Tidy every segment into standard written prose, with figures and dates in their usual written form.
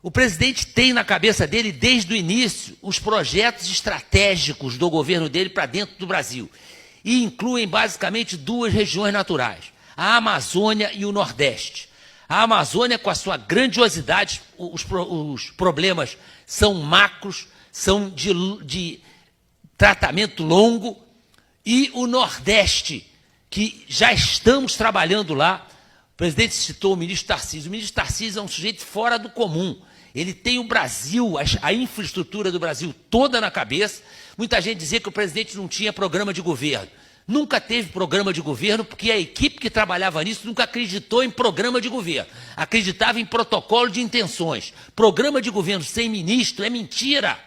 O presidente tem na cabeça dele, desde o início, os projetos estratégicos do governo dele para dentro do Brasil. E incluem basicamente duas regiões naturais, a Amazônia e o Nordeste. A Amazônia, com a sua grandiosidade, os problemas são macros, são de tratamento longo, e o Nordeste, que já estamos trabalhando lá. O presidente citou o ministro Tarcísio. O ministro Tarcísio é um sujeito fora do comum. Ele tem o Brasil, a infraestrutura do Brasil toda na cabeça. Muita gente dizia que o presidente não tinha programa de governo. Nunca teve programa de governo, porque a equipe que trabalhava nisso nunca acreditou em programa de governo. Acreditava em protocolo de intenções. Programa de governo sem ministro é mentira.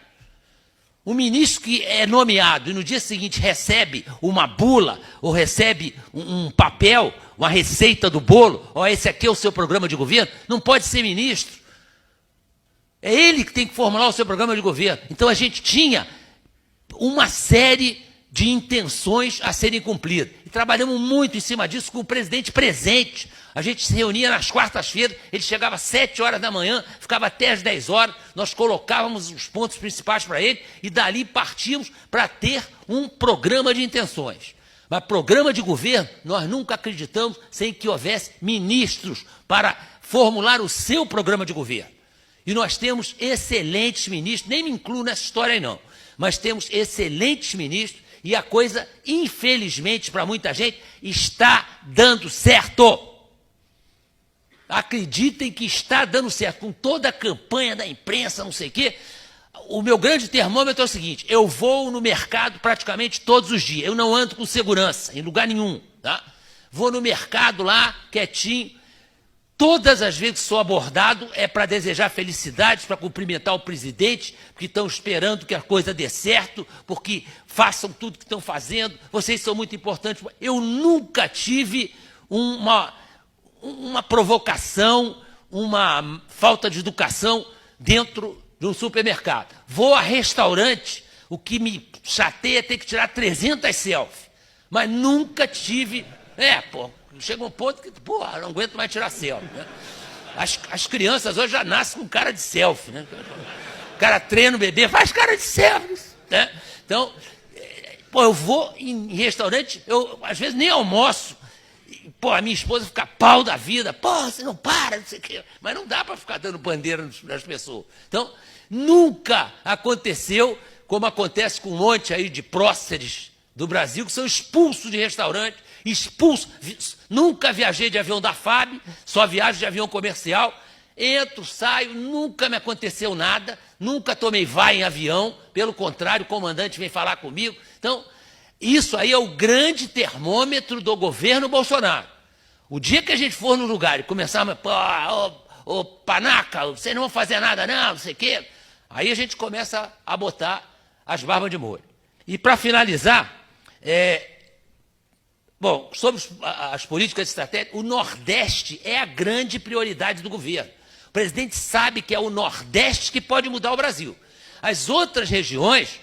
O ministro que é nomeado e no dia seguinte recebe uma bula ou recebe um papel, uma receita do bolo, ó, esse aqui é o seu programa de governo, não pode ser ministro. É ele que tem que formular o seu programa de governo. Então a gente tinha uma série de intenções a serem cumpridas. E trabalhamos muito em cima disso com o presidente presente. A gente se reunia nas quartas-feiras, ele chegava às 7 horas da manhã, ficava até às 10 horas, nós colocávamos os pontos principais para ele e dali partíamos para ter um programa de intenções. Mas programa de governo, nós nunca acreditamos sem que houvesse ministros para formular o seu programa de governo. E nós temos excelentes ministros, nem me incluo nessa história aí não, mas temos excelentes ministros e a coisa, infelizmente, para muita gente, está dando certo. Acreditem que está dando certo, com toda a campanha da imprensa, não sei o quê. O meu grande termômetro é o seguinte, eu vou no mercado praticamente todos os dias, eu não ando com segurança em lugar nenhum, tá? Vou no mercado lá, quietinho. Todas as vezes que sou abordado é para desejar felicidades, para cumprimentar o presidente, porque estão esperando que a coisa dê certo, porque façam tudo que estão fazendo, vocês são muito importantes. Eu nunca tive uma provocação, uma falta de educação dentro de um supermercado. Vou a restaurante, o que me chateia é ter que tirar 300 selfies, mas nunca tive... Chega um ponto que, não aguento mais tirar selfie. Né? As crianças hoje já nascem com cara de selfie. Né? O cara treina o bebê, faz cara de selfie. Né? Então, eu vou em restaurante, eu às vezes nem almoço. A minha esposa fica pau da vida. Você não para, não sei o quê. Mas não dá para ficar dando bandeira nas pessoas. Então, nunca aconteceu, como acontece com um monte aí de próceres do Brasil, que são expulsos de restaurante, nunca viajei de avião da FAB, só viajo de avião comercial, entro, saio, nunca me aconteceu nada, nunca tomei vai em avião, pelo contrário, o comandante vem falar comigo. Então, isso aí é o grande termômetro do governo Bolsonaro. O dia que a gente for no lugar e começar a panaca, vocês não vão fazer nada não sei o quê, aí a gente começa a botar as barbas de molho. E para finalizar, sobre as políticas estratégicas, o Nordeste é a grande prioridade do governo. O presidente sabe que é o Nordeste que pode mudar o Brasil. As outras regiões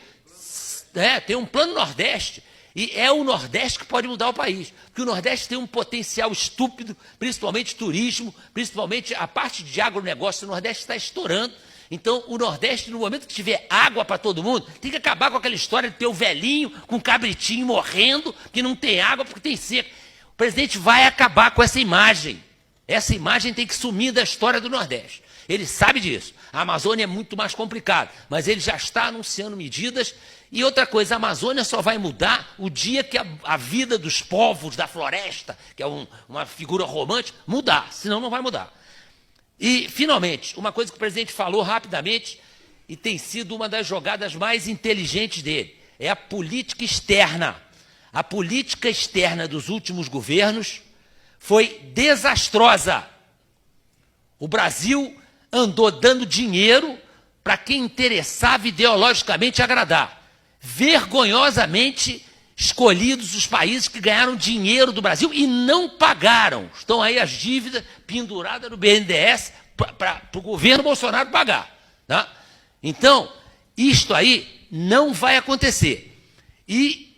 têm um plano Nordeste, e é o Nordeste que pode mudar o país. Porque o Nordeste tem um potencial estúpido, principalmente turismo, principalmente a parte de agronegócio. O Nordeste está estourando. Então, o Nordeste, no momento que tiver água para todo mundo, tem que acabar com aquela história de ter o velhinho com o cabritinho morrendo, que não tem água porque tem seca. O presidente vai acabar com essa imagem. Essa imagem tem que sumir da história do Nordeste. Ele sabe disso. A Amazônia é muito mais complicada, mas ele já está anunciando medidas. E outra coisa, a Amazônia só vai mudar o dia que a vida dos povos da floresta, que é uma figura romântica, mudar, senão não vai mudar. E, finalmente, uma coisa que o presidente falou rapidamente, e tem sido uma das jogadas mais inteligentes dele, é a política externa. A política externa dos últimos governos foi desastrosa. O Brasil andou dando dinheiro para quem interessava ideologicamente agradar. Vergonhosamente escolhidos os países que ganharam dinheiro do Brasil e não pagaram. Estão aí as dívidas penduradas no BNDES para o governo Bolsonaro pagar. Tá? Então, isto aí não vai acontecer. E,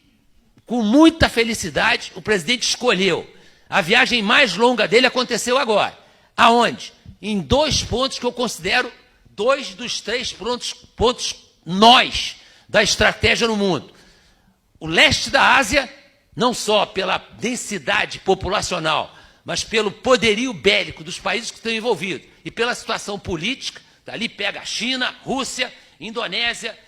com muita felicidade, o presidente escolheu. A viagem mais longa dele aconteceu agora. Aonde? Em 2 pontos que eu considero dois dos três pontos nós da estratégia no mundo. O leste da Ásia, não só pela densidade populacional, mas pelo poderio bélico dos países que estão envolvidos e pela situação política, dali pega a China, Rússia, Indonésia,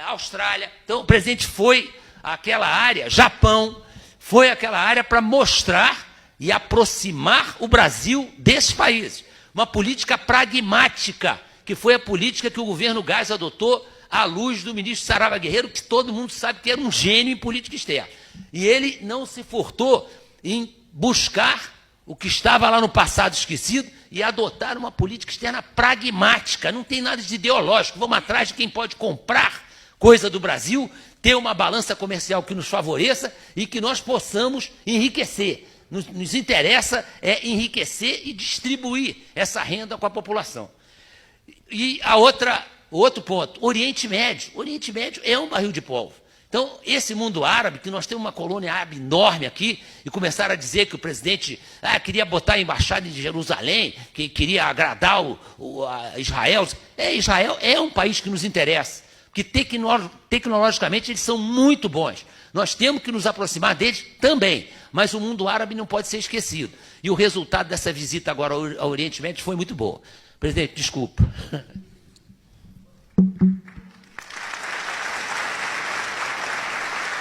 Austrália. Então, o presidente foi àquela área, Japão, foi àquela área para mostrar e aproximar o Brasil desses países. Uma política pragmática, que foi a política que o governo Geisel adotou à luz do ministro Saraiva Guerreiro, que todo mundo sabe que era um gênio em política externa. E ele não se furtou em buscar o que estava lá no passado esquecido e adotar uma política externa pragmática. Não tem nada de ideológico. Vamos atrás de quem pode comprar coisa do Brasil, ter uma balança comercial que nos favoreça e que nós possamos enriquecer. Nos interessa enriquecer e distribuir essa renda com a população. E o outro ponto, Oriente Médio. Oriente Médio é um barril de pólvora. Então, esse mundo árabe, que nós temos uma colônia árabe enorme aqui, e começaram a dizer que o presidente queria botar a embaixada em Jerusalém, que queria agradar a Israel. Israel é um país que nos interessa, porque tecnologicamente eles são muito bons. Nós temos que nos aproximar deles também, mas o mundo árabe não pode ser esquecido. E o resultado dessa visita agora ao Oriente Médio foi muito bom. Presidente, desculpa.